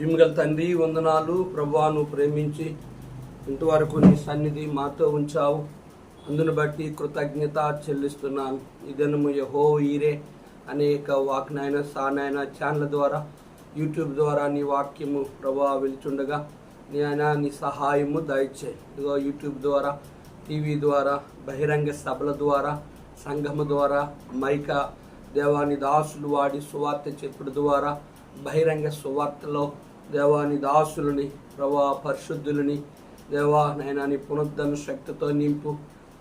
జిమ్గల్ తండ్రి వందనాలు ప్రభువా, నువ్వు ప్రేమించి ఇంతవరకు నీ సన్నిధి మాతో ఉంచావు. అందును బట్టి కృతజ్ఞత చెల్లిస్తున్నాను. ఈ దినము యెహోవా ఈరే అనేక వాక్నాయన సానాయన ఛానల్ ద్వారా యూట్యూబ్ ద్వారా నీ వాక్యము ప్రభువా వెళ్తుండగా నీ సహాయము దయచేయి. ఇదిగో యూట్యూబ్ ద్వారా, టీవీ ద్వారా, బహిరంగ సభల ద్వారా, సంఘము ద్వారా, మైక దేవాని దాసులు వాడి సువార్త చెప్పుడు ద్వారా బహిరంగ సువార్తలో దేవాని దాసులని ప్రభా పరిశుద్ధులని దేవా నైనా నీ పునరుద్ధరణ శక్తితో నింపు.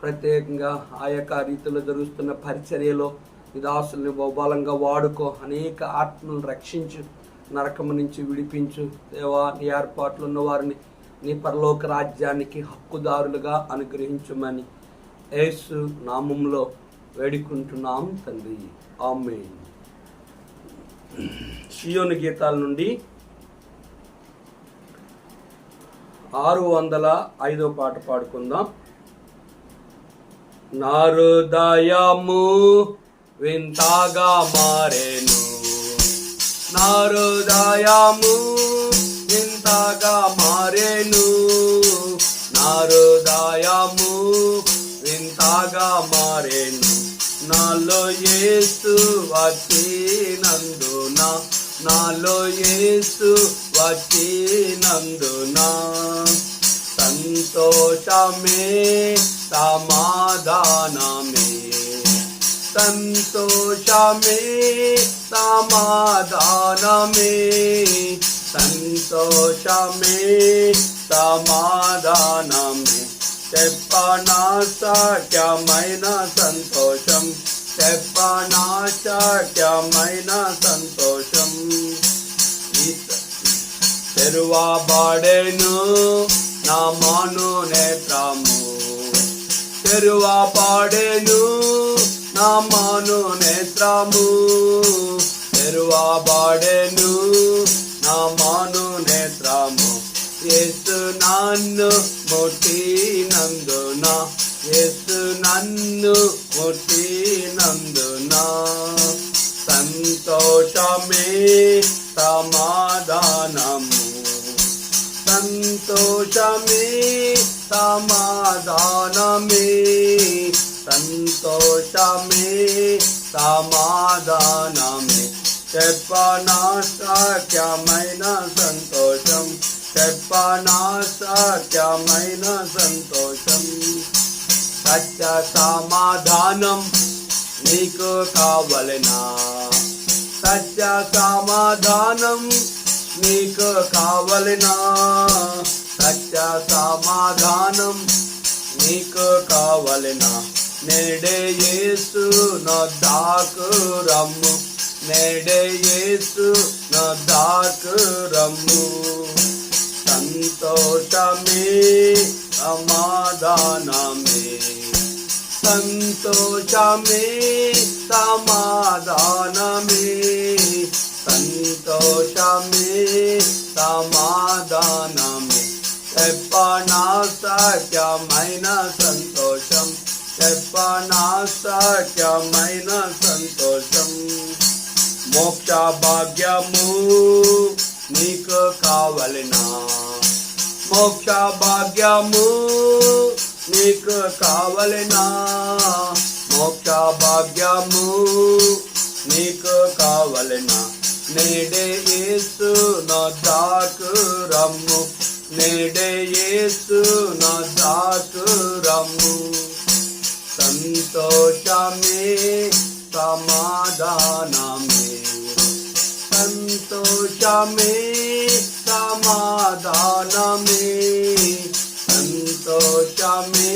ప్రత్యేకంగా ఆ యొక్క రీతిలో జరుగుతున్న పరిచర్యలో నీ దాసుల్ని బహుబలంగా వాడుకో. అనేక ఆత్మలను రక్షించు, నరకము నుంచి విడిపించు దేవా. నీ ఏర్పాట్లు ఉన్న వారిని నీ పరలోక రాజ్యానికి హక్కుదారులుగా అనుగ్రహించుమని యేసు నామంలో వేడుకుంటున్నాం తండ్రి, ఆమేన్. సియోను గీతాల నుండి 605వ పాట పాడుకుందాం. నా హృదయము వింతగా మారెను, నా హృదయము వింతగా మారెను, నా హృదయము వింతగా మారెను. నాలో యేసు వచ్చినందున, నాలో యేసు వచ్చినందున సంతోషమే సమాధానమే, సంతోషమే సమాధానమే, సంతోషమే సమాధానమే. చెప్పనా సత్యమైన సంతోషం, చెప్పనా సత్యమైన సంతోషం. తెరువబడెను నా మను నేత్రము, తెరువబడెను నా మను నేత్రము, తెరువబడెను నా మను నేత్రము. యేసు నన్ను ముట్టినందున, యేసు నన్ను ముట్టినందున సంతోషమే సమాధానము, సంతోషమే సమాధానమే, సంతోషమే సమాధానమే. చెప్పనా సత్యమైన సంతోషం, చెప్పనా సత్యమైన సంతోషం. సత్య సమాధానం నీకు కావలెనా, సత్య సమాధానం నీకు కావలెనా, సత్య సమాధానం నీకు కావలెనా. నేడే యేసు నొద్దకు రమ్ము, నేడే యేసు నొద్దకు రమ్ము. సంతోషమే సమాధానమే, సంతోషమే సమాధానమే, సంతోషమే సమాధానమే. చెప్పనా సత్యమైన సంతోషం, చెప్పనా సత్యమైన సంతోషం. మోక్ష భాగ్యము నీకు కావలెనా, మోక్ష భాగ్యము నీకు కావలెనా, మోక్ష భాగ్యము నీకు కావలెనా. నేడే యేసు నొద్దకు రమ్ము, నేడే యేసు నొద్దకు రమ్ము. సంతోషమే సమాధానమే, సంతోషమే సమాధానమే, సంతోషమే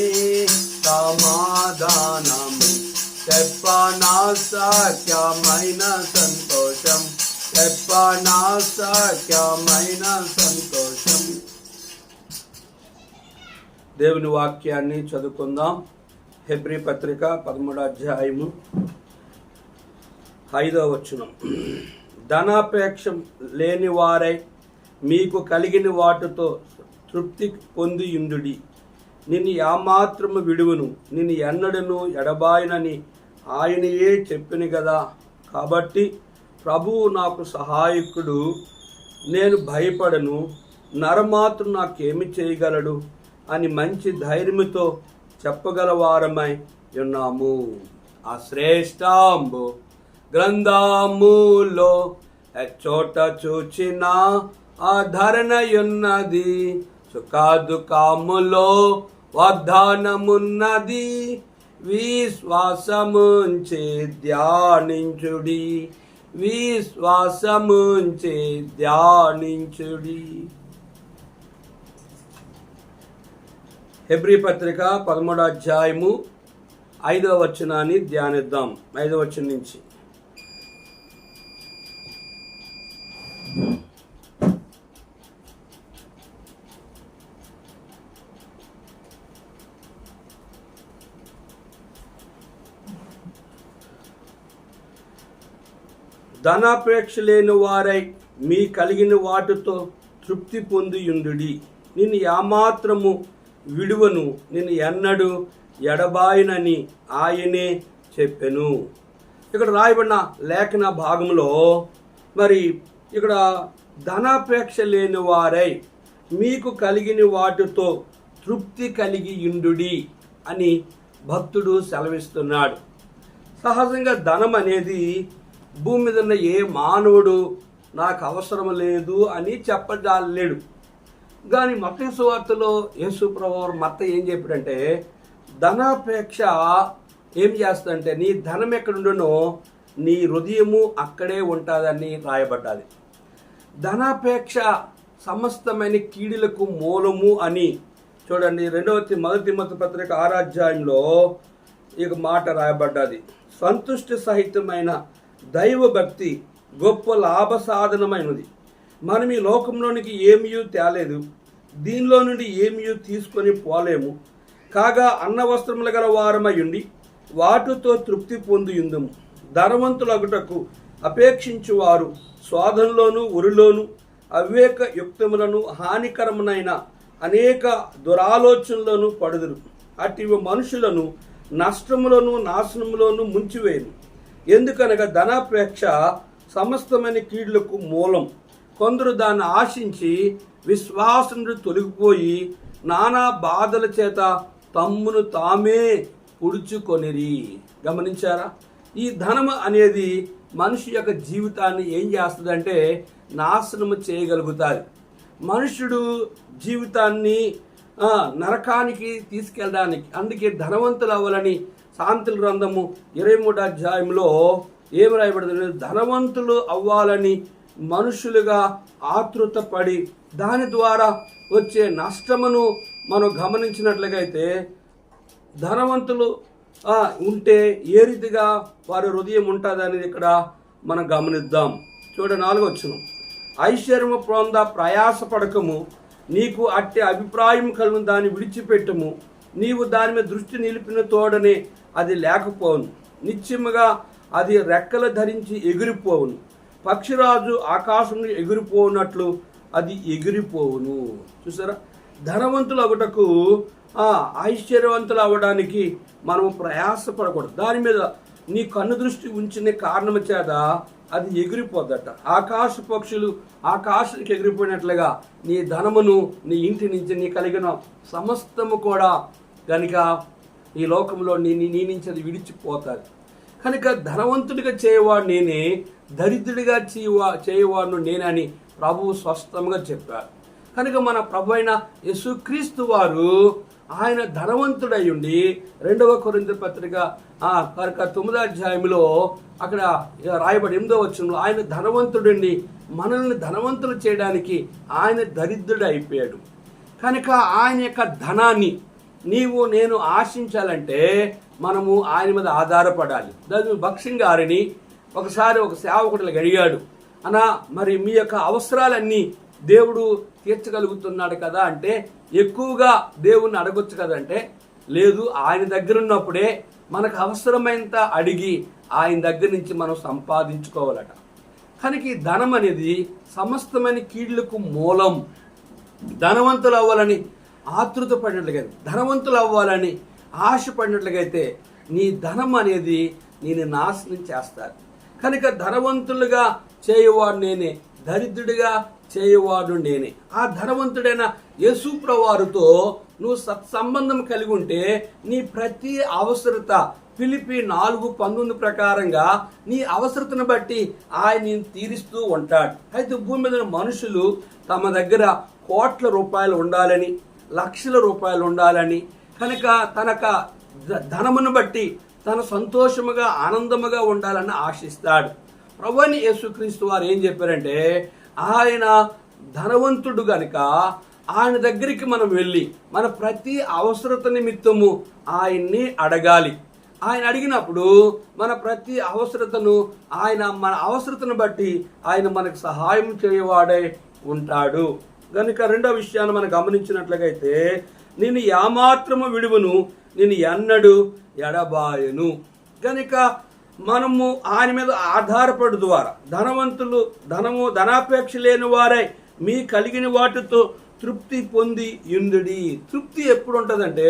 సమాధానమే. చెప్పనా సత్యమైన సంతోషం, చెప్పనా సత్యమైన సంతోషం. దేవుని వాక్యాన్ని చదువుకుందాం. హెబ్రీ పత్రిక 13వ అధ్యాయము 5వ వచనం. ధనాపేక్ష లేని వారై మీకు కలిగిన వాటితో తృప్తి పొందియుండుడి. నిన్ను ఏమాత్రము విడువను, నిన్ను ఎన్నడను ఎడబాయనని ఆయనయే చెప్పిన కదా. కాబట్టి ప్రభువు నాకు సహాయకుడు, నేను భయపడను, నరమాతృ నాకేమి చేయగలడు అని మంచి ధైర్యముతో చెప్పగలవారమై ఉన్నాము. ఆ శ్రేష్ఠంబు గ్రంథములో చోట చూచిన ఆధరణయున్నది, సుఖదుఖములో వాగ్దానమున్నది. విశ్వాసముంచి ధ్యానించుడి, విశ్వాసముంచి ధ్యానించుడి. హెబ్రీ పత్రిక 13వ అధ్యాయము 5వ వచనాన్ని ధ్యానిద్దాం. 5వ వచనం నుంచి. ధనాపేక్ష లేని వారై మీ కలిగిన వాటితో తృప్తి పొందియుండుడి. నిన్ను ఏమాత్రము విడువను, నిన్ను ఎన్నడు ఎడబాయనని ఆయనే చెప్పెను. ఇక్కడ రాయబడిన లేఖన భాగంలో మరి ఇక్కడ ధనాపేక్ష లేని వారై మీకు కలిగిన వాటితో తృప్తి కలిగి ఉండుడి అని భక్తుడు సెలవిస్తున్నాడు. సహజంగా ధనం అనేది భూమి మీద ఉన్న ఏ మానవుడు నాకు అవసరం లేదు అని చెప్పజాలేడు. కానీ మత్తయి సువార్తలో యేసు ప్రభువు మత్త ఏం చెప్పాడంటే, ధనాపేక్ష ఏం చేస్తుందంటే నీ ధనం ఎక్కడుండునో నీ హృదయము అక్కడే ఉంటుందని రాయబడ్డది. ధనాపేక్ష సమస్తమైన కీడులకు మూలము అని చూడండి. 1 తిమోతి పత్రిక 6వ అధ్యాయంలో ఈ మాట రాయబడ్డది. సంతుష్టి సహితమైన దైవభక్తి గొప్ప లాభ సాధనమైనది. మనం ఈ లోకంలోనికి ఏమీ తేలేదు, దీనిలో నుండి ఏమీ తీసుకొని పోలేము. కాగా అన్న వస్త్రములు గల వారమై ఉండి వాటితో తృప్తి పొందియుందుము. ధనవంతులగుటకు అపేక్షించువారు శోధనలోను ఉరిలోను అవివేక యుక్తములను హానికరమునైన అనేక దురాలోచనలను పడుదురు. అట్టి మనుషులను నష్టములను నాశనములోను ముంచివేయను. ఎందుకనగా ధనాపేక్ష సమస్తమైన కీడులకు మూలం. కొందరు దాన్ని ఆశించి విశ్వాసం నుండి తొలగిపోయి నానా బాధల చేత తమ్మును తామే పుడుచుకొనిరి. గమనించారా? ఈ ధనం అనేది మనిషి యొక్క జీవితాన్ని ఏం చేస్తుందంటే నాశనము చేయగలుగుతారు. మనుషుడు జీవితాన్ని నరకానికి తీసుకెళ్ళడానికి, అందుకే ధనవంతులు అవ్వాలని శాంతుల గ్రంథము 23వ అధ్యాయంలో ఏమి రాయబడింది? ధనవంతులు అవ్వాలని మనుషులుగా ఆతృత పడి దాని ద్వారా వచ్చే నష్టమును మనం గమనించినట్లయితే ధనవంతులు ఉంటే ఏ రీతిగా వారి హృదయం ఉంటుందనేది ఇక్కడ మనం గమనిద్దాం. చూడండి 4వ వచనం. ఐశ్వర్యము పొంద ప్రయాసపడకము, నీకు అట్టి అభిప్రాయం కలుగు దాన్ని విడిచిపెట్టము. నీవు దాని మీద దృష్టి నిలిపిన తోడనే అది లేకపోవును. నిశ్చయముగా అది రెక్కలు ధరించి ఎగిరిపోవును. పక్షిరాజు ఆకాశం ఎగిరిపోవునట్లు అది ఎగిరిపోవును. చూసారా? ధనవంతులు అవ్వటకు ఐశ్వర్యవంతులు అవ్వడానికి మనము ప్రయాసపడకూడదు. దాని మీద నీ కన్ను దృష్టి ఉంచిన కారణం చేత అది ఎగిరిపోద్దట. ఆకాశ పక్షులు ఆకాశానికి ఎగిరిపోయినట్లుగా నీ ధనమును నీ ఇంటి నుంచి నీ కలిగిన సమస్తము కూడా కనుక ఈ లోకంలో నీ నుంచి అది విడిచిపోతారు. కనుక ధనవంతుడిగా చేయవాడు నేనే, దరిద్రుడిగా చేయవాడును నేనని ప్రభువు స్పష్టంగా చెప్పారు. కనుక మన ప్రభు అయిన యేసుక్రీస్తు వారు ఆయన ధనవంతుడై ఉండి 2వ కొరింథీ పత్రిక 9వ అధ్యాయంలో అక్కడ రాయబడి 8వ వచనంలో ఆయన ధనవంతుడండి, మనల్ని ధనవంతులు చేయడానికి ఆయన దరిద్రుడు అయిపోయాడు. కనుక ఆయన యొక్క ధనాన్ని నీవు నేను ఆశించాలంటే మనము ఆయన మీద ఆధారపడాలి. దాని భక్సింగ్ గారిని ఒకసారి ఒక సేవకుడికి అడిగాడు, అన్నా మరి మీ యొక్క అవసరాలన్నీ దేవుడు తీర్చగలుగుతున్నాడు కదా అంటే, ఎక్కువగా దేవుణ్ణి అడగొచ్చు కదంటే, లేదు ఆయన దగ్గర ఉన్నప్పుడే మనకు అవసరమైనంత అడిగి ఆయన దగ్గర నుంచి మనం సంపాదించుకోవాలట. కనుక ఈ ధనం అనేది సమస్తమైన కీళ్లకు మూలం. ధనవంతులు అవ్వాలని ఆతృత పడినట్లుగా, ధనవంతులు అవ్వాలని ఆశపడినట్లుగైతే నీ ధనం అనేది నేను నాశనం చేస్తాను. కనుక ధనవంతులుగా చేయవాడు నేనే, దరిద్రుడిగా చేయవాడు నేనే. ఆ ధనవంతుడైన యేసుప్రభు వారితో నువ్వు సత్సంబంధం కలిగి ఉంటే నీ ప్రతి అవసరత ఫిలిప్పీ 4:19 ప్రకారంగా నీ అవసరతను బట్టి ఆయన తీరుస్తూ ఉంటాడు. అయితే భూమి మీద మనుషులు తమ దగ్గర కోట్ల రూపాయలు ఉండాలని, లక్షల రూపాయలు ఉండాలని, కనుక తనక ధనమును బట్టి తన సంతోషముగా ఆనందముగా ఉండాలని ఆశిస్తాడు. ప్రభువైన యేసుక్రీస్తు వారు ఏం చెప్పారంటే, ఆయన ధనవంతుడు గనుక ఆయన దగ్గరికి మనం వెళ్ళి మన ప్రతి అవసరత నిమిత్తము ఆయన్ని అడగాలి. ఆయన అడిగినప్పుడు మన ప్రతి అవసరతను మన అవసరతను బట్టి ఆయన మనకు సహాయం చేయవాడై ఉంటాడు. కనుక రెండో విషయాన్ని మనం గమనించినట్లయితే, నేను ఏమాత్రము విడువను, నేను ఎన్నడూ ఎడబాయను. కనుక మనము ఆయన మీద ఆధారపడు ద్వారా ధనాపేక్ష లేని వారై మీ కలిగిన వాటితో తృప్తి పొంది యుందుడి. తృప్తి ఎప్పుడు ఉంటుందంటే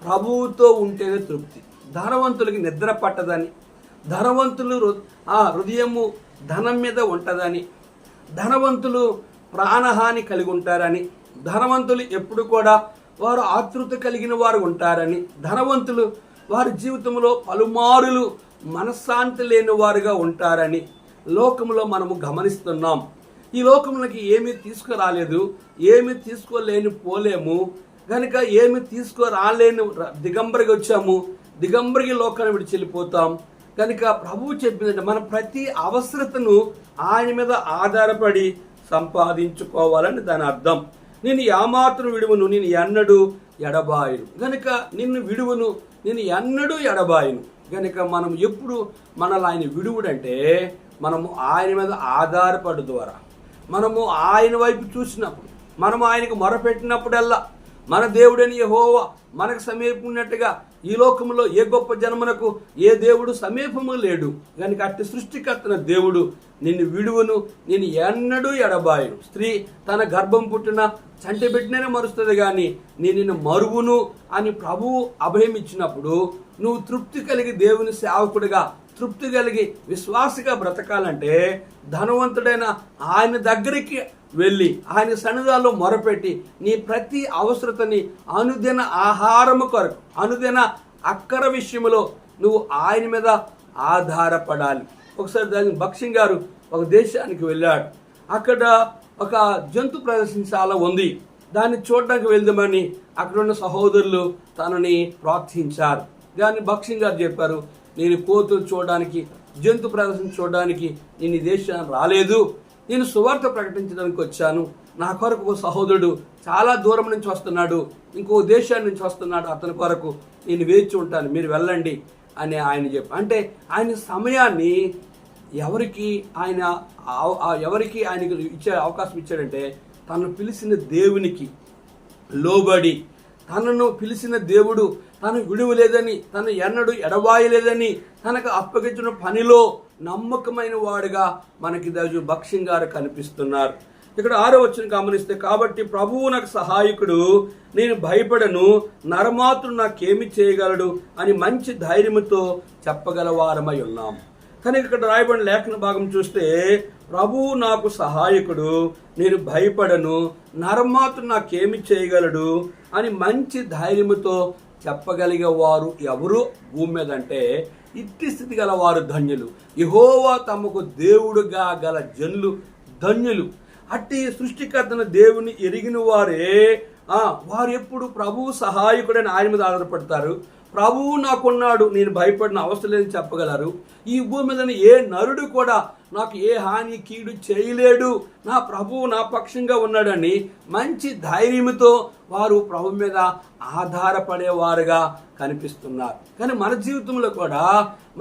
ప్రభువుతో ఉంటేనే తృప్తి. ధనవంతులకి నిద్ర పట్టదని, ధనవంతులు హృదయము ధనం మీద ఉంటుందని, ధనవంతులు ప్రాణహాని కలిగి ఉంటారని, ధనవంతులు ఎప్పుడు కూడా వారు ఆతృత కలిగిన వారు ఉంటారని, ధనవంతులు వారి జీవితంలో పలుమారులు మనశ్శాంతి లేని వారుగా ఉంటారని లోకంలో మనము గమనిస్తున్నాం. ఈ లోకంలోకి ఏమీ తీసుకురాలేదు, ఏమీ తీసుకోలేని పోలేము, కనుక ఏమి తీసుకురాలేని దిగంబరిగా వచ్చాము, దిగంబరికి లోకాన్ని విడిచి వెళ్ళిపోతాం. కనుక ప్రభువు చెప్పిందంటే మన ప్రతి అవసరతను ఆయన మీద ఆధారపడి సంపాదించుకోవాలని దాని అర్థం. నేను ఏమాత్రం విడువను, నేను ఎన్నడూ ఎడబాయను. కనుక నిన్ను విడువను, నేను ఎన్నడూ ఎడబాయను. కనుక మనం ఎప్పుడు మనల్ని ఆయన విడువుడంటే మనము ఆయన మీద ఆధారపడు ద్వారా, మనము ఆయన వైపు చూసినప్పుడు, మనము ఆయనకు మొరపెట్టినప్పుడల్లా మన దేవుడని యెహోవా మనకు సమీపమున్నట్టుగా ఈ లోకంలో ఏ గొప్ప జన్మనకు ఏ దేవుడు సమీపము లేడు. కనుక అట్టి సృష్టికర్తన దేవుడు నిన్ను విడువను, నేను ఎన్నడూ ఎడబాయను. స్త్రీ తన గర్భం పుట్టిన చంటి బిడ్డనే మరుస్తుంది కానీ నేను నిన్ను మరువును అని ప్రభువు అభయం ఇచ్చినప్పుడు నువ్వు తృప్తి కలిగి దేవుని సేవకుడిగా, తృప్తి కలిగి విశ్వాసగా బ్రతకాలంటే ధనవంతుడైన ఆయన దగ్గరికి వెళ్ళి ఆయన సన్నిధానంలో మొరపెట్టి నీ ప్రతి అవసరతని అనుదిన ఆహారము కొరకు, అనుదిన అక్కర విషయంలో నువ్వు ఆయన మీద ఆధారపడాలి. ఒకసారి భక్సింగ్ గారు ఒక దేశానికి వెళ్ళాడు. అక్కడ ఒక జంతు ప్రదర్శనశాల ఉంది. దాన్ని చూడడానికి వెళ్దామని అక్కడ ఉన్న సహోదరులు తనని ప్రోత్సహించారు. దాన్ని భక్సింగ్ గారు చెప్పారు, నేను కోతులు చూడడానికి, జంతు ప్రదర్శన చూడడానికి నేను ఈ దేశాన్ని రాలేదు, నేను సువార్త ప్రకటించడానికి వచ్చాను. నా కొరకు ఒక సహోదరుడు చాలా దూరం నుంచి వస్తున్నాడు, ఇంకో దేశాన్ని నుంచి వస్తున్నాడు, అతని కొరకు నేను వేచి ఉంటాను, మీరు వెళ్ళండి అని ఆయన చెప్పారు. అంటే ఆయన సమయాన్ని ఎవరికి ఆయనకు ఇచ్చే అవకాశం ఇచ్చాడంటే తనను పిలిచిన దేవునికి లోబడి, తనను పిలిచిన దేవుడు తను విడువలేదని, తను ఎన్నడూ ఎడబాయలేదని, తనకు అప్పగించిన పనిలో నమ్మకమైన వాడుగా మనకి భక్సింగ్ గారు కనిపిస్తున్నారు. ఇక్కడ 6వ వచనం గమనిస్తే, కాబట్టి ప్రభువు నాకు సహాయకుడు, నేను భయపడను, నరమాత్రుడు నాకేమి చేయగలడు అని మంచి ధైర్యంతో చెప్పగలవారమై ఉన్నాం. కానీ ఇక్కడ రాయబడిన లేఖన భాగం చూస్తే, ప్రభువు నాకు సహాయకుడు, నేను భయపడను, నరమాత్రుడు నాకేమి చేయగలడు అని మంచి ధైర్యంతో చెప్పగలిగే వారు ఎవరు భూమి మీద అంటే ఇట్టి స్థితి గల వారు ధన్యులు. యెహోవా తమకు దేవుడుగా గల జనులు ధన్యులు. అట్టి సృష్టికర్తన దేవుని ఎరిగిన వారే వారు ఎప్పుడు ప్రభువు సహాయకుడని ఆయన మీద ఆధారపడతారు. ప్రభువు నాకున్నాడు, నేను భయపడిన అవసరం లేదని చెప్పగలరు. ఈ భూమి మీద ఏ నరుడు కూడా నాకు ఏ హాని కీడు చేయలేడు, నా ప్రభువు నా పక్షంగా ఉన్నాడని మంచి ధైర్యంతో వారు ప్రభు మీద ఆధారపడేవారుగా కనిపిస్తున్నారు. కానీ మన జీవితంలో కూడా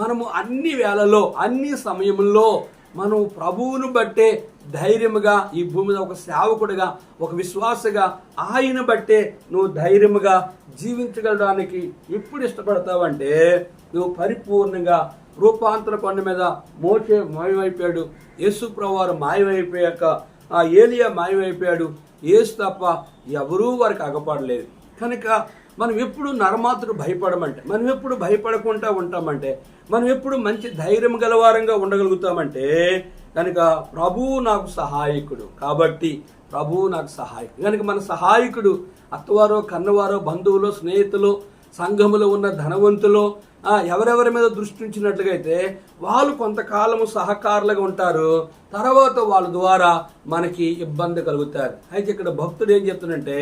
మనము అన్ని వేళలో, అన్ని సమయంలో మనం ప్రభువును బట్టే ధైర్యముగా ఈ భూమి మీద ఒక సేవకుడిగా, ఒక విశ్వాసగా ఆయన బట్టే నువ్వు ధైర్యముగా జీవించగలడానికి ఎప్పుడు ఇష్టపడతావంటే నువ్వు పరిపూర్ణంగా రూపాంతర కొండ మీద మోషే మాయమైపోయాడు, యేసు ప్రభువారు మాయమైపోయాక ఏలియా మాయమైపోయాడు, యేసు తప్ప ఎవరూ వారికి అగపడలేదు. కనుక మనం ఎప్పుడు నరమాత్రుడు భయపడమంటే, మనం ఎప్పుడు భయపడకుండా ఉంటామంటే, మనం ఎప్పుడు మంచి ధైర్యం గలవారంగా ఉండగలుగుతామంటే కనుక ప్రభువు నాకు సహాయకుడు, కాబట్టి ప్రభువు నాకు సహాయకుడు. కనుక మన సహాయకుడు అత్తవారో కన్నవారో బంధువులు స్నేహితులు సంఘములో ఉన్న ధనవంతులు ఎవరెవరి మీద దృష్టి ఉంచినట్లుగా అయితే వాళ్ళు కొంతకాలము సహకారులుగా ఉంటారు, తర్వాత వాళ్ళ ద్వారా మనకి ఇబ్బంది కలుగుతారు. అయితే ఇక్కడ భక్తుడు ఏం చెప్తున్నంటే,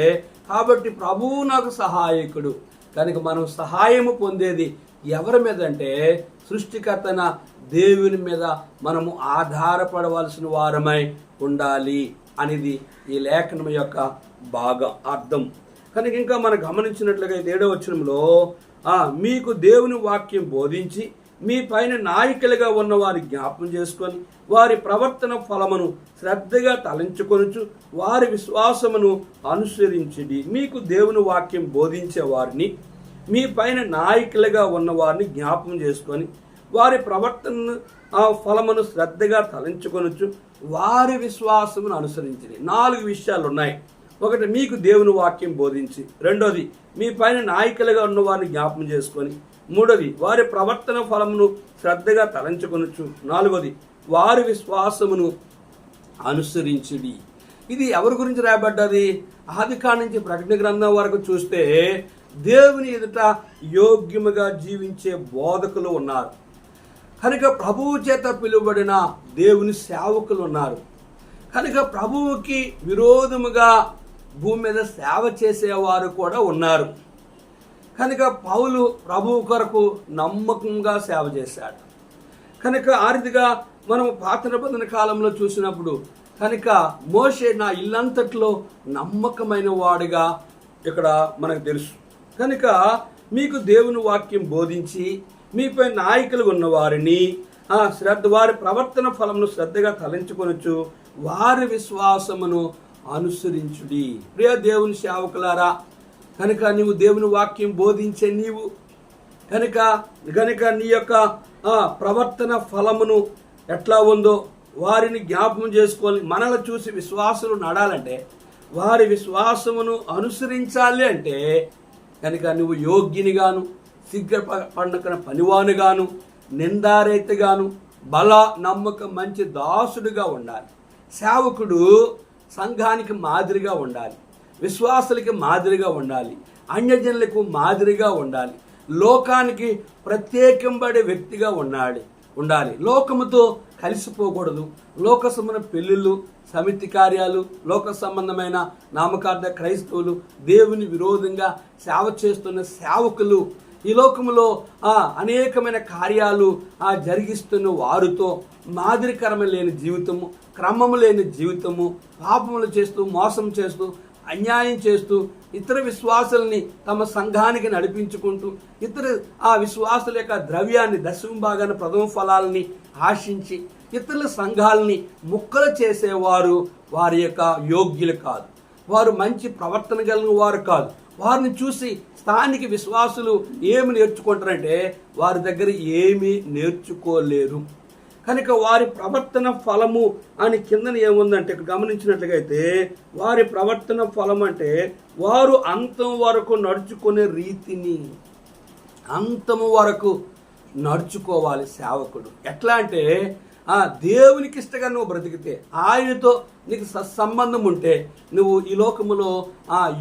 కాబట్టి ప్రభువు నాకు సహాయకుడు. కనుక మనం సహాయము పొందేది ఎవరి మీద అంటే సృష్టికర్తన దేవుని మీద మనము ఆధారపడవలసిన వారమై ఉండాలి అనేది ఈ లేఖనం యొక్క బాగా అర్థం. కనుక ఇంకా మనం గమనించినట్లుగా 7వ వచనంలో మీకు దేవుని వాక్యం బోధించి మీ పైన నాయకులుగా ఉన్న వారి జ్ఞాపం చేసుకొని వారి ప్రవర్తన ఫలమును శ్రద్ధగా తలంచుకొనుచు వారి విశ్వాసమును అనుసరించిడి. మీకు దేవుని వాక్యం బోధించే వారిని, మీ పైన నాయకులుగా ఉన్న వారిని జ్ఞాపం చేసుకొని వారి ప్రవర్తన ఫలమును శ్రద్ధగా తలంచుకొనుచు వారి విశ్వాసమును అనుసరించిడి. 4 విషయాలు ఉన్నాయి. ఒకటి, మీకు దేవుని వాక్యం బోధించి. రెండోది, మీ పైన నాయకులుగా ఉన్న వారిని జ్ఞాపం చేసుకొని. మూడోది, వారి ప్రవర్తన ఫలమును శ్రద్ధగా తలంచుకొనొచ్చు. 4వది, వారి విశ్వాసమును అనుసరించుడి. ఇది ఎవరి గురించి రాయబడ్డది? ఆదికాండం నుంచి ప్రకటన గ్రంథం వరకు చూస్తే దేవుని ఎదుట యోగ్యముగా జీవించే బోధకులు ఉన్నారు. కనుక ప్రభువు చేత పిలువబడిన దేవుని సేవకులు ఉన్నారు. కనుక ప్రభువుకి విరోధముగా భూమి మీద సేవ చేసేవారు కూడా ఉన్నారు. కనుక పౌలు ప్రభువు కొరకు నమ్మకంగా సేవ చేశాడు. కనుక ఆ రీతిగా మనం పాత నిబంధన కాలంలో చూసినప్పుడు కనుక మోషే నా ఇల్లంతట్లో నమ్మకమైన వాడుగా ఇక్కడ మనకు తెలుసు. కనుక మీకు దేవుని వాక్యం బోధించి మీపై నాయకులు ఉన్న వారిని వారి ప్రవర్తన ఫలమును శ్రద్ధగా తలంచుకొనొచ్చు వారి విశ్వాసమును అనుసరించుడి. ప్రియ దేవుని సేవకులారా, కనుక నీవు దేవుని వాక్యం బోధించే నీవు కనుక నీ యొక్క ప్రవర్తన ఫలమును ఎట్లా ఉందో వారిని జ్ఞాపకం చేసుకొని మనల్ని చూసి విశ్వాసులు నడాలంటే వారి విశ్వాసమును అనుసరించాలి. అంటే కనుక నువ్వు యోగ్యునిగాను సిగ్గుపడకన పనివానుగాను నిందారైతగాను బల నమ్మకం మంచి దాసుడుగా ఉండాలి. సేవకుడు సంఘానికి మాదిరిగా ఉండాలి, విశ్వాసులకి మాదిరిగా ఉండాలి, అన్యజనులకు మాదిరిగా ఉండాలి, లోకానికి ప్రత్యేకంబడే వ్యక్తిగా ఉండాలి. లోకముతో కలిసిపోకూడదు. లోక సంబంధ పెళ్ళిళ్ళు, సమితి కార్యాలు, లోక సంబంధమైన నామకార్థ క్రైస్తవులు, దేవుని విరోధంగా సేవ చేస్తున్న సేవకులు, ఈ లోకములో అనేకమైన కార్యాలు జరిగిస్తున్న వారితో మాదిరికరమ లేని జీవితము, క్రమము లేని జీవితము, పాపములు చేస్తూ మోసం చేస్తూ అన్యాయం చేస్తూ ఇతర విశ్వాసుల్ని తమ సంఘానికి నడిపించుకుంటూ ఇతర విశ్వాసుల యొక్క ద్రవ్యాన్ని దశమ భాగాన్ని ప్రథమ ఫలాలని ఆశించి ఇతరుల సంఘాలని ముక్కలు చేసేవారు వారి యొక్క యోగ్యులు కాదు. వారు మంచి ప్రవర్తన కలిగిన వారు కాదు. వారిని చూసి స్థానిక విశ్వాసులు ఏమి నేర్చుకుంటారంటే వారి దగ్గర ఏమీ నేర్చుకోలేరు. కనుక వారి ప్రవర్తన ఫలము అని కిందన ఏముందంటే ఇక్కడ గమనించినట్లయితే వారి ప్రవర్తన ఫలం అంటే వారు అంతం వరకు నడుచుకునే రీతిని, అంతము వరకు నడుచుకోవాలి సేవకుడు. ఎట్లా అంటే దేవునికి ఇష్టంగా నువ్వు బ్రతికితే, ఆయనతో నీకు సత్సంబంధం ఉంటే నువ్వు ఈ లోకములో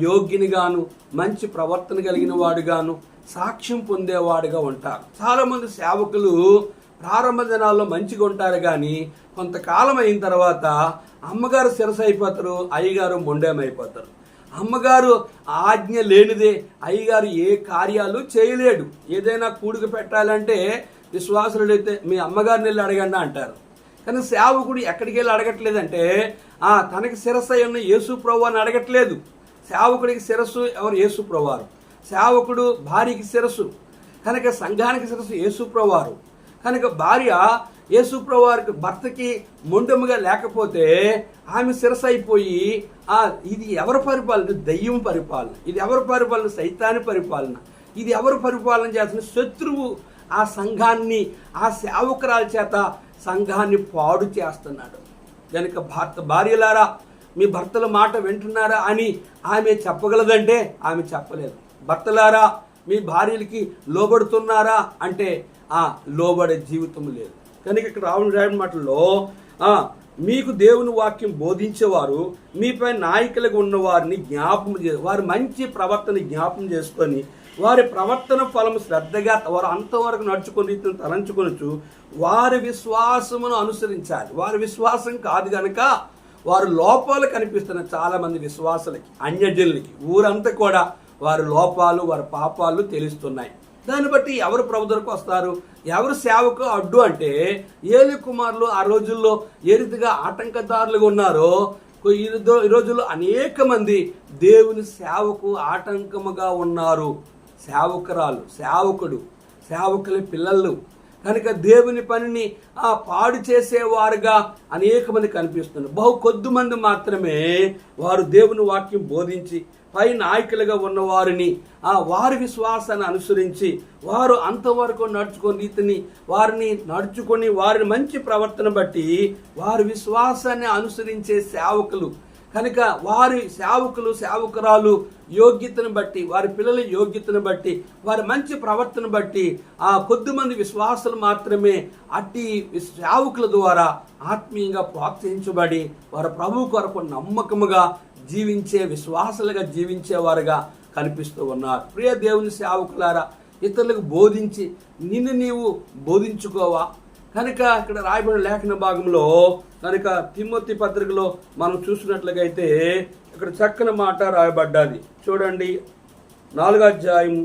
యోగ్యునిగాను మంచి ప్రవర్తన కలిగిన వాడుగాను సాక్ష్యం పొందేవాడుగా ఉంటారు. చాలామంది సేవకులు ప్రారంభ దినాల్లో మంచిగా ఉంటారు, కానీ కొంతకాలం అయిన తర్వాత అమ్మగారు శిరస్సు అయిపోతారు, అయ్యగారు మొండేమైపోతారు. అమ్మగారు ఆజ్ఞ లేనిదే అయ్యగారు ఏ కార్యాలు చేయలేడు. ఏదైనా కూడుకు పెట్టాలంటే విశ్వాసులు అయితే మీ అమ్మగారిని వెళ్ళి అడగండి అంటారు. కానీ సేవకుడు ఎక్కడికి వెళ్ళి అడగట్లేదంటే తనకి శిరస్సు ఉన్న యేసు ప్రభు అని అడగట్లేదు. సేవకుడికి శిరస్సు ఎవరు? యేసు ప్రభువారు. సేవకుడు భార్యకి శిరస్సు, కనుక సంఘానికి శిరస్సు యేసు ప్రభువారు. కనుక భార్య యేసు ప్రభువారికి భర్తకి మొండముగా లేకపోతే ఆమె శిరస్సు అయిపోయి ఇది ఎవరి పరిపాలన? దయ్యం పరిపాలన. ఇది ఎవరి పరిపాలన? సైతాని పరిపాలన. ఇది ఎవరు పరిపాలన చేస్తున్న? శత్రువు ఆ సంఘాన్ని, ఆ సేవకురాల చేత సంఘాన్ని పాడు చేస్తున్నాడు. కనుక భార్యలారా మీ భర్తల మాట వింటున్నారా అని ఆమె చెప్పగలదంటే ఆమె చెప్పలేదు. భర్తలారా మీ భార్యలకి లోబడుతున్నారా అంటే లోబడే జీవితం లేదు. కనుక ఇక్కడ రావణ మాటల్లో మీకు దేవుని వాక్యం బోధించేవారు మీపై నాయకులుగా ఉన్న వారిని వారి మంచి ప్రవర్తన జ్ఞాపం చేసుకొని వారి ప్రవర్తన ఫలం శ్రద్ధగా వారు అంతవరకు నడుచుకొని తలంచుకొనొచ్చు వారి విశ్వాసమును అనుసరించాలి. వారి విశ్వాసం కాదు కనుక వారు లోపాలు కనిపిస్తున్న చాలామంది విశ్వాసులకి, అన్యజనులకి ఊరంతా కూడా వారి లోపాలు వారి పాపాలు తెలుస్తున్నాయి. దాన్ని బట్టి ఎవరు ప్రభు దగ్గరకు వస్తారు, ఎవరు సేవకు అడ్డు అంటే ఏలి కుమారులు ఆ రోజుల్లో ఏ రీతిగా ఆటంకదారులుగా ఉన్నారో ఈ రోజుల్లో అనేక మంది దేవుని సేవకు ఆటంకముగా ఉన్నారు. సేవకురాలు, సేవకుల పిల్లలు కనుక దేవుని పనిని పాడు చేసేవారుగా అనేక మంది కనిపిస్తున్నారు. బహు కొద్ది మంది మాత్రమే వారు దేవుని వాక్యం బోధించి పై నాయకులుగా ఉన్న వారిని వారి విశ్వాసాన్ని అనుసరించి వారు అంతవరకు వారిని మంచి ప్రవర్తన బట్టి వారి విశ్వాసాన్ని అనుసరించే సేవకులు కనుక వారి సేవకురాలు యోగ్యతను బట్టి వారి పిల్లల యోగ్యతను బట్టి వారి మంచి ప్రవర్తన బట్టి కొద్దిమంది విశ్వాసులు మాత్రమే అట్టి సేవకుల ద్వారా ఆత్మీయంగా ప్రోత్సహించబడి వారి ప్రభు కొరకు నమ్మకముగా జీవించే విశ్వాసులుగా జీవించేవారుగా కనిపిస్తూ ఉన్నారు. ప్రియ దేవుని సేవకులారా, ఇతరులకు బోధించి నిన్ను నీవు బోధించుకోవా? కనుక ఇక్కడ రాయబడిన లేఖన భాగంలో కనుక తిమోతి పత్రికలో మనం చూసినట్లుగైతే ఇక్కడ చక్కని మాట రాయబడ్డది. చూడండి, 4వ అధ్యాయం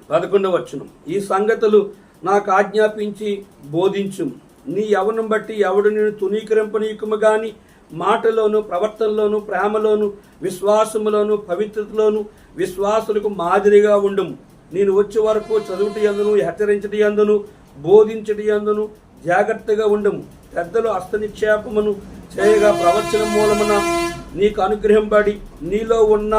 11వ వచనం. ఈ సంగతులు నాకు ఆజ్ఞాపించి బోధించు. నీ యవ్వనం బట్టి ఎవడు నేను తునీకరింపనీయకుము గాని మాటలోను ప్రవర్తనలోను ప్రేమలోను విశ్వాసములోను పవిత్రతలోను విశ్వాసులకు మాదిరిగా ఉండుము. నేను వచ్చే వరకు చదువుటి యందును హెచ్చరించటి యందును బోధించటి యందును జాగ్రత్తగా ఉండము. పెద్దలు హస్తనిక్షేపమును చేయగా ప్రవచనం మూలమున నీకు అనుగ్రహింపడి నీలో ఉన్న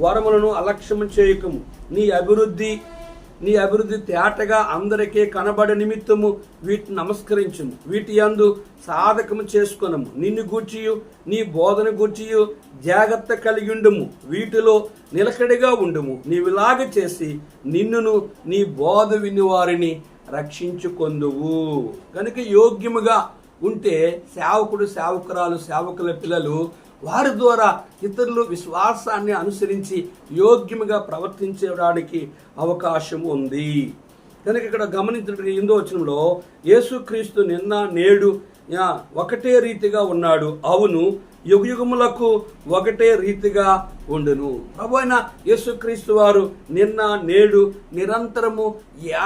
వరములను అలక్ష్యము చేయకము. నీ అభివృద్ధి తేటగా అందరికీ కనబడే నిమిత్తము వీటిని నమస్కరించుము. వీటి యందు సాధకము చేసుకొనము. నిన్ను గూర్చియు నీ బోధన గూర్చియు జాగ్రత్త కలిగి ఉండుము. వీటిలో నిలకడగా ఉండుము. నీవిలాగ చేసి నిన్నును నీ బోధ విని వారిని రక్షించుకొందువు. కనుక యోగ్యముగా ఉంటే సేవకురాలు సేవకుల పిల్లలు వారి ద్వారా ఇతరులు విశ్వాసాన్ని అనుసరించి యోగ్యముగా ప్రవర్తించడానికి అవకాశం ఉంది. కనుక ఇక్కడ గమనించిన 8వ వచనంలో యేసుక్రీస్తు నిన్న నేడు ఒకటే రీతిగా ఉన్నాడు. అవును, యుగయుగములకు ఒకటే రీతిగా ఉండును. ప్రభు అయిన యేసుక్రీస్తు వారు నిన్న నేడు నిరంతరము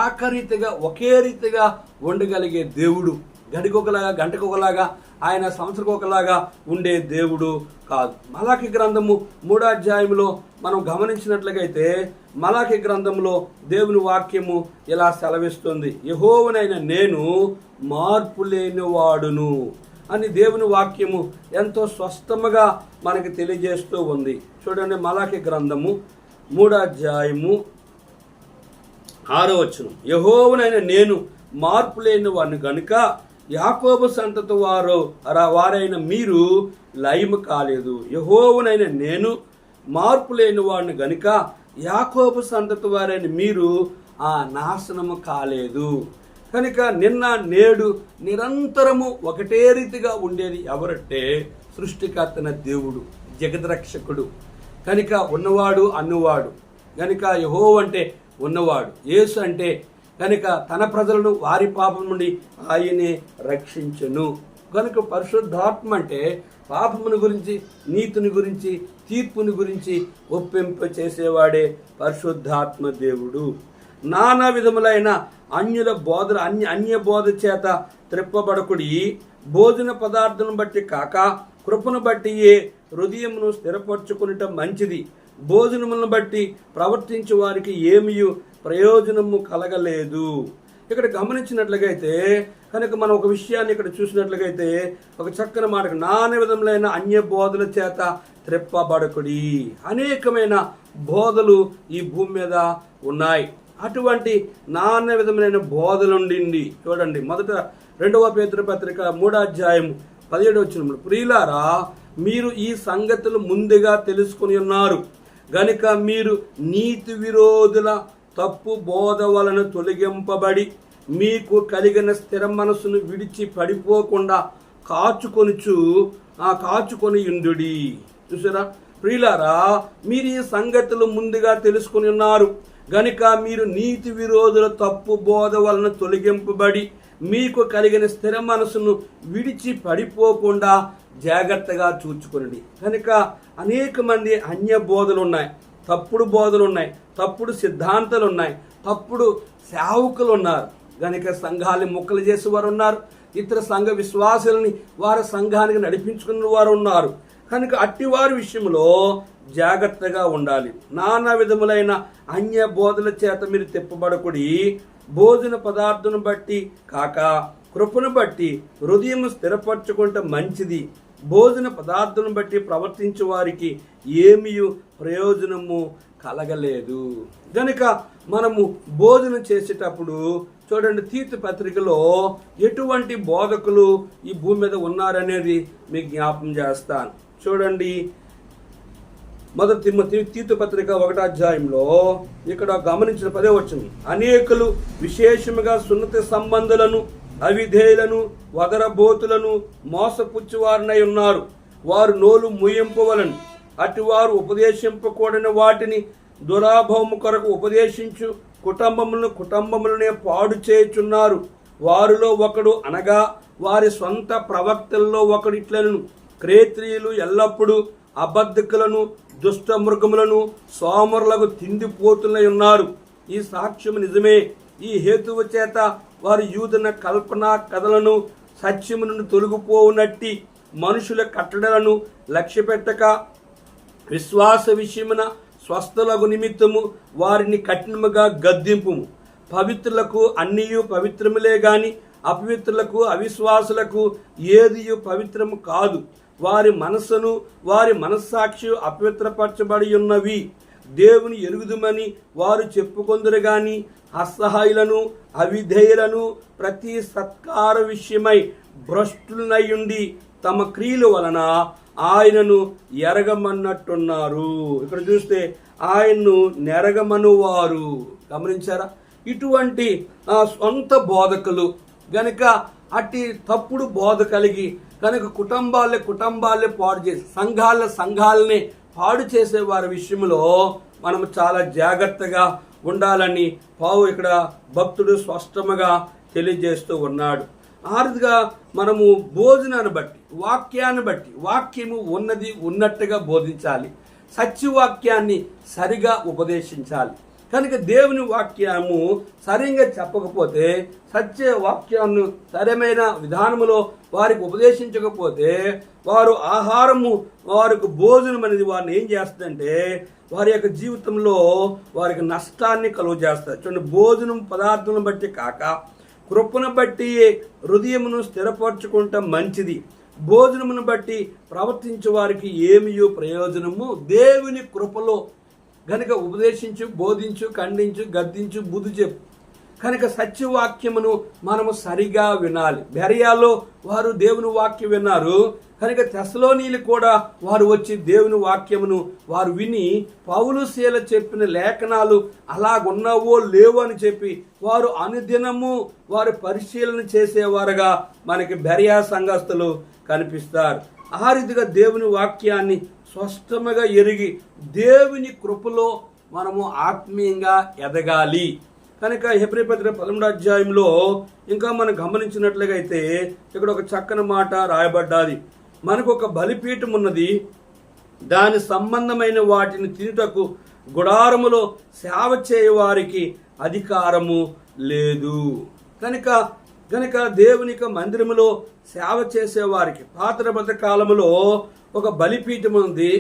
ఏకరీతిగా ఒకే రీతిగా ఉండగలిగే దేవుడు. గడికొకలాగా గంటకొకలాగా ఆయన సంవత్సరం ఒకలాగా ఉండే దేవుడు కాదు. మలాకి గ్రంథము 3వ అధ్యాయంలో మనం గమనించినట్లయితే మలాకి గ్రంథంలో దేవుని వాక్యము ఇలా సెలవిస్తుంది. యెహోవానైన నేను మార్పు లేనివాడును అని దేవుని వాక్యము ఎంతో స్పష్టముగా మనకి తెలియజేస్తూ ఉంది. చూడండి, మలాకి గ్రంథము 3వ అధ్యాయము 6వ వచనం. యెహోవానైన నేను మార్పు లేని వాడిని గనుక యాకోబు సంతతి వారైన మీరు లయము కాలేదు. యెహోవానైన నేను మార్పు లేని వాడిని గనుక యాకోబు సంతతి వారైన మీరు నాశనము కాలేదు. కనుక నిన్న నేడు నిరంతరము ఒకటే రీతిగా ఉండేది ఎవరంటే సృష్టికర్తన దేవుడు, జగద్రక్షకుడు. కనుక ఉన్నవాడు అన్నువాడు. కనుక యెహోవా అంటే ఉన్నవాడు, యేసు అంటే కనుక తన ప్రజలను వారి పాపం నుండి ఆయనే రక్షించును. కనుక పరిశుద్ధాత్మ అంటే పాపముని గురించి, నీతిని గురించి, తీర్పుని గురించి ఒప్పింప చేసేవాడే పరిశుద్ధాత్మ దేవుడు. నానా విధములైన అన్య బోధ చేత త్రిప్పబడకుడి. భోజన పదార్థం బట్టి కాక కృపను బట్టి హృదయమును స్థిరపరచుకునటం మంచిది. భోజనములను బట్టి ప్రవర్తించే వారికి ఏమీ ప్రయోజనము కలగలేదు. ఇక్కడ గమనించినట్లుగైతే కనుక మనం ఒక విషయాన్ని ఇక్కడ చూసినట్లుగైతే ఒక చక్కని మాట, నానా విధములైన అన్య బోధల చేత త్రిప్పబడకుడి. అనేకమైన బోధలు ఈ భూమి మీద ఉన్నాయి. అటువంటి నానా విధమైన బోధలుండి చూడండి, 2వ పేతురు పత్రిక 3వ అధ్యాయం 17వ వచనంలో, ప్రియులారా మీరు ఈ సంగతులు ముందుగా తెలుసుకుని ఉన్నారు గనుక మీరు నీతి విరోధుల తప్పు బోధ వలన తొలగింపబడి మీకు కలిగిన స్థిర మనసును విడిచి పడిపోకుండా కాచుకొని యుండుడి. చూసారా ప్రియులారా, మీరు ఈ సంగతులు ముందుగా తెలుసుకుని ఉన్నారు గనుక మీరు నీతి విరోధుల తప్పు బోధ వలన తొలగింపబడి మీకు కలిగిన స్థిర మనసును విడిచి పడిపోకుండా జాగ్రత్తగా చూచుకునండి. కనుక అనేక మంది అన్య బోధలు ఉన్నాయి, తప్పుడు బోధలు ఉన్నాయి, తప్పుడు సిద్ధాంతాలు ఉన్నాయి, తప్పుడు సేవకులు ఉన్నారు. గనుక సంఘాన్ని ముక్కలు చేసేవారు ఉన్నారు, ఇతర సంఘ విశ్వాసాలని వారి సంఘానికి నడిపించుకున్న వారు ఉన్నారు. కనుక అట్టివారి విషయంలో జాగ్రత్తగా ఉండాలి. నానా విధములైన అన్య బోధల చేత మీరు తిప్పబడకుడి. భోజన పదార్థం బట్టి కాక కృపను బట్టి హృదయం స్థిరపరచుకుంటే మంచిది. భోజన పదార్థం బట్టి ప్రవర్తించే వారికి ఏమీ ప్రయోజనము కలగలేదు. గనుక మనము భోజనం చేసేటప్పుడు చూడండి, తీతు పత్రికలో ఎటువంటి బోధకులు ఈ భూమి మీద ఉన్నారనేది మీకు జ్ఞాపం చేస్తాను. చూడండి, మొదటి తీతు పత్రిక 1వ అధ్యాయంలో ఇక్కడ గమనించిన 10వ వచనం, అనేకులు విశేషముగా సున్నతి సంబంధులను, అవిధేయులను, వదరబోతులను, మోసపుచ్చువారినై ఉన్నారు. వారు నోలు ముయింపవలను. అటువారు ఉపదేశింపకూడని వాటిని దురాభవము కొరకు ఉపదేశించు కుటుంబములనే పాడు చేయుచున్నారు. వారిలో ఒకడు అనగా వారి సొంత ప్రవక్తల్లో ఒకడు ఇట్లను, క్రేత్రీయులు ఎల్లప్పుడూ అబద్ధకులను, దుష్ట మృగములను, సోమరులకు తిండిపోతులై ఉన్నారు. ఈ సాక్ష్యం నిజమే. ఈ హేతువు చేత వారు యూదున కల్పన కథలను సత్యము నుండి తొలగిపోవునట్టి మనుషుల కట్టడలను లక్ష్య పెట్టక విశ్వాస విషయమున స్వస్థలకు నిమిత్తము వారిని కఠినముగా గద్దింపుము. పవిత్రులకు అన్నియు పవిత్రములే గాని అపవిత్రులకు అవిశ్వాసులకు ఏదియు పవిత్రము కాదు. వారి మనస్సును వారి మనస్సాక్షి అపవిత్రపరచబడి ఉన్నవి. దేవుని ఎరుగుదుమని వారు చెప్పుకొందరు గాని అసహాయులను, అవిధేయులను, ప్రతి సత్కార విషయమై భ్రష్టులనయుండి తమ క్రియల వలన ఆయనను ఎరగమన్నట్టున్నారు. ఇక్కడ చూస్తే ఆయన్ను నెరగమనువారు. గమనించారా? ఇటువంటి సొంత బోధకులు గనుక అట్టి తప్పుడు బోధ కలిగి కనుక కుటుంబాలే పాడు చేసి సంఘాలనే పాడు చేసే వారి విషయంలో మనం చాలా జాగ్రత్తగా ఉండాలని ఇక్కడ భక్తుడు స్పష్టంగా తెలియజేస్తూ ఉన్నాడు. ఆరుగా మనము భోజనాన్ని బట్టి, వాక్యాన్ని బట్టి, వాక్యము ఉన్నట్టుగా బోధించాలి. సత్యవాక్యాన్ని సరిగా ఉపదేశించాలి. కనుక దేవుని వాక్యము సరిగా చెప్పకపోతే, సత్య వాక్యాన్ని సరైన విధానములో వారికి ఉపదేశించకపోతే వారు వారికి భోజనం అనేది వారిని ఏం చేస్తుందంటే వారి యొక్క జీవితంలో వారికి నష్టాన్ని కలుగు చేస్తారు. చూడండి, భోజనం పదార్థం బట్టి కాక కృపను బట్టి హృదయమును స్థిరపరచుకుంటే మంచిది. భోజనమును బట్టి ప్రవర్తించే వారికి ఏమియో ప్రయోజనము దేవుని కృపలో గనుక ఉపదేశించు, బోధించు, ఖండించు, గద్దించు, బుద్ధి చెప్పు. కనుక సత్యవాక్యమును మనము సరిగా వినాలి. బెరయాలో వారు దేవుని వాక్యం విన్నారు. కనుక తెస్సలోనీయులు కూడా వారు వచ్చి దేవుని వాక్యమును వారు విని పౌలు శీల చెప్పిన లేఖనాలు అలాగున్నావో లేవో అని చెప్పి వారు అనుదినము వారు పరిశీలన చేసేవారుగా మనకి బెరయా సంఘస్థులు కనిపిస్తారు. ఆ రీతిగా దేవుని వాక్యాన్ని స్పష్టంగా ఎరిగి దేవుని కృపలో మనము ఆత్మీయంగా ఎదగాలి. కనుక హెబ్రీ పత్రిక 11వ అధ్యాయంలో ఇంకా మనం గమనించినట్లుగా అయితే ఇక్కడ ఒక చక్కని మాట రాయబడ్డాది. మనకు ఒక బలిపీఠం ఉన్నది, దాని సంబంధమైన వాటిని తినుటకు గుడారములో సేవ చేయవారికి అధికారము లేదు. కనుక దేవుని మందిరములో సేవ చేసేవారికి పాత నిబంధన కాలములో ఒక బలిపీఠం ఉంది,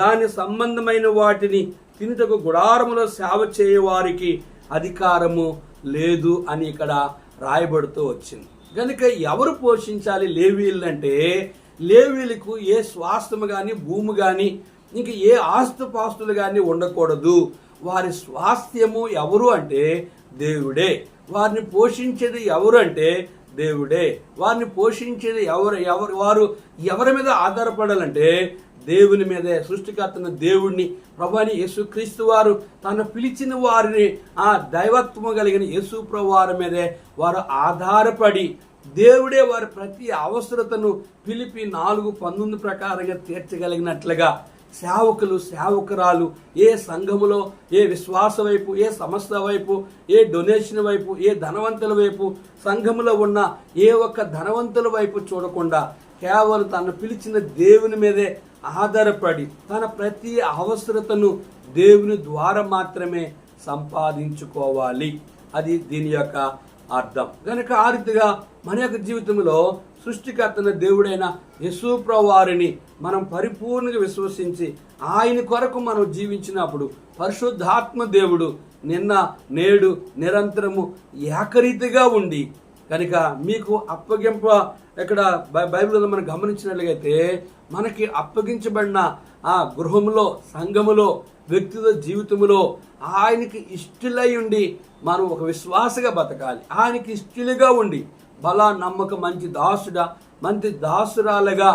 దాని సంబంధమైన వాటిని తినుటకు గుడారములో సేవ చేయవారికి అధికారము లేదు అని ఇక్కడ రాయబడుతూ వచ్చింది. కనుక ఎవరు పోషించాలి లేవీలంటే, లేవీలకు ఏ స్వాస్థ్యము కానీ భూమి కానీ ఇంక ఏ ఆస్తుపాస్తులు కానీ ఉండకూడదు. వారి స్వాస్థ్యము ఎవరు అంటే దేవుడే. వారిని పోషించేది ఎవరు అంటే దేవుడే. వారిని పోషించేది వారు ఎవరి మీద ఆధారపడాలంటే దేవుని మీదే. సృష్టికర్తన దేవుడిని ప్రభువైన యేసుక్రీస్తు వారు తను పిలిచిన వారిని ఆ దైవత్వము కలిగిన యేసు ప్రభు వారి మీదే వారు ఆధారపడి దేవుడే వారి ప్రతి అవసరతను ఫిలిప్పి 4:19 ప్రకారంగా తీర్చగలిగినట్లుగా సేవకులు సేవకురాలు ఏ సంఘములో, ఏ విశ్వాస వైపు, ఏ సంస్థ వైపు, ఏ డొనేషన్ వైపు, ఏ ధనవంతుల వైపు, సంఘములో ఉన్న ఏ ఒక్క ధనవంతుల వైపు చూడకుండా కేవలం తను పిలిచిన దేవుని మీదే ఆధారపడి తన ప్రతి అవసరతను దేవుని ద్వారా మాత్రమే సంపాదించుకోవాలి. అది దీని యొక్క అర్థం. కనుక ఆ రీతిగా మన యొక్క జీవితంలో సృష్టికర్తన దేవుడైన యేసుప్రభువు వారిని మనం పరిపూర్ణంగా విశ్వసించి ఆయన కొరకు మనం జీవించినప్పుడు పరిశుద్ధాత్మ దేవుడు నిన్న నేడు నిరంతరము ఏకరీతిగా ఉండి కనుక మీకు అప్పగింప ఇక్కడ బైబిల్లో మనం గమనించినట్లయితే మనకి అప్పగించబడిన ఆ గృహములో, సంఘములో, వ్యక్తిగత జీవితంలో ఆయనకి ఇష్టలై ఉండి మనం ఒక విశ్వాసగా బతకాలి. ఆయనకి ఇష్టలుగా ఉండి బలా నమ్మక మంచి దాసుడా, మంచి దాసురాలుగా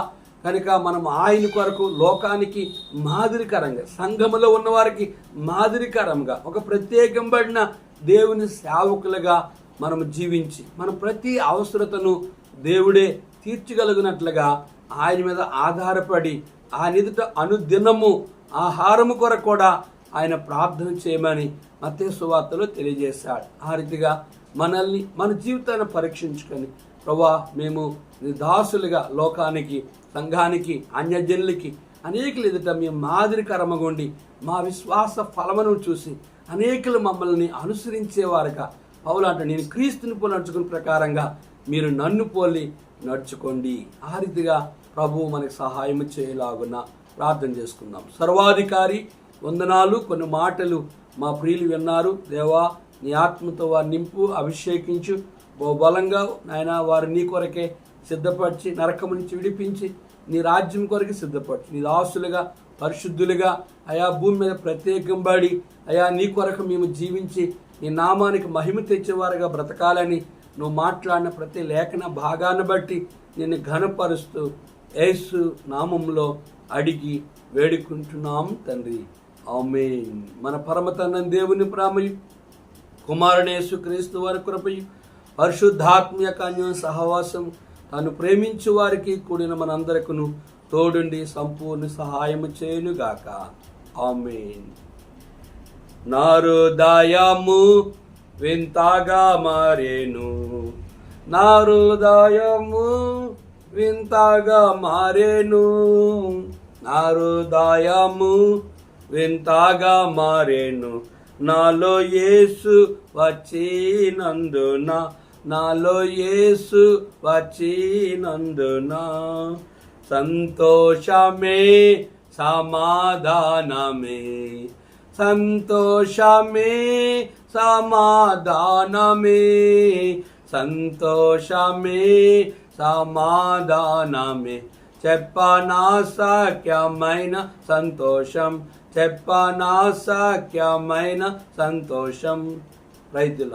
కనుక మనం ఆయన కొరకు లోకానికి మాదిరికరంగా, సంఘములో ఉన్నవారికి మాదిరికరంగా ఒక ప్రత్యేకంబడిన దేవుని సేవకులుగా మనం జీవించి మన ప్రతి అవసరతను దేవుడే తీర్చగలిగినట్లుగా ఆయన మీద ఆధారపడి ఆయన ఎదుట అనుదినము ఆహారము కొరకు కూడా ఆయన ప్రార్థన చేయమని మత్తయి సువార్తలో తెలియజేశాడు. ఆ రీతిగా మనల్ని మన జీవితాన్ని పరీక్షించుకొని ప్రభువా మేము నీ దాసులుగా లోకానికి, సంఘానికి, అన్యజనులకి అనేకులు ఎదుట మేము మాదిరికరముగా ఉండి మా విశ్వాస ఫలమును చూసి అనేకులు మమ్మల్ని అనుసరించేవారుగా పౌలు అంటే నేను క్రీస్తుని పోలి నడుచుకున్న ప్రకారంగా మీరు నన్ను పోలి నడుచుకోండి. ఆ రీతిగా ప్రభువు మనకు సహాయం చేయలాగున ప్రార్థన చేసుకుందాం. సర్వాధికారి వందనాలు. కొన్ని మాటలు మా ప్రియులు విన్నారు. దేవా నీ ఆత్మతో వారు నింపు, అభిషేకించు. బలంగా నాయన వారు నీ కొరకే సిద్ధపరిచి నరకం నుంచి విడిపించి నీ రాజ్యం కొరకే సిద్ధపరచు. నీ దాసులుగా పరిశుద్ధులుగా అయా భూమి మీద ప్రత్యేకంబడి అయా నీ కొరకు మేము జీవించి నీ నామానికి మహిమ తెచ్చేవారుగా బ్రతకాలని నువ్వు మాట్లాడిన ప్రతి లేఖన భాగాన్ని బట్టి నిన్ను ఘనపరుస్తూ యేసు నామంలో అడిగి వేడుకుంటున్నాం తండ్రి. ఆమేన్. మన పరమ తండ్రి దేవుని ప్రేమయు, కుమారుని యేసుక్రీస్తు వారి కృపయు, పరిశుద్ధాత్మ యొక్క అన్యోన్య సహవాసం తాను ప్రేమించు వారికి కూడిన మనందరికను తోడుండి సంపూర్ణ సహాయము చేయునుగాక. ఆమేన్. నా హృదయము వింతగా మారేను, నా హృదయము వింతగా మారేను, నా హృదయము వింతగా మారేను. నాలో యేసు వచ్చినందున, నాలో యేసు వచ్చినందున సంతోషమే సమాధానమే, సంతోషమే సమాధానమే, సంతోషమే సమాధానమే. చెప్పనా సఖ్యమైన సంతోషం, చెప్పనా సఖ్యమైన సంతోషం. రైతుల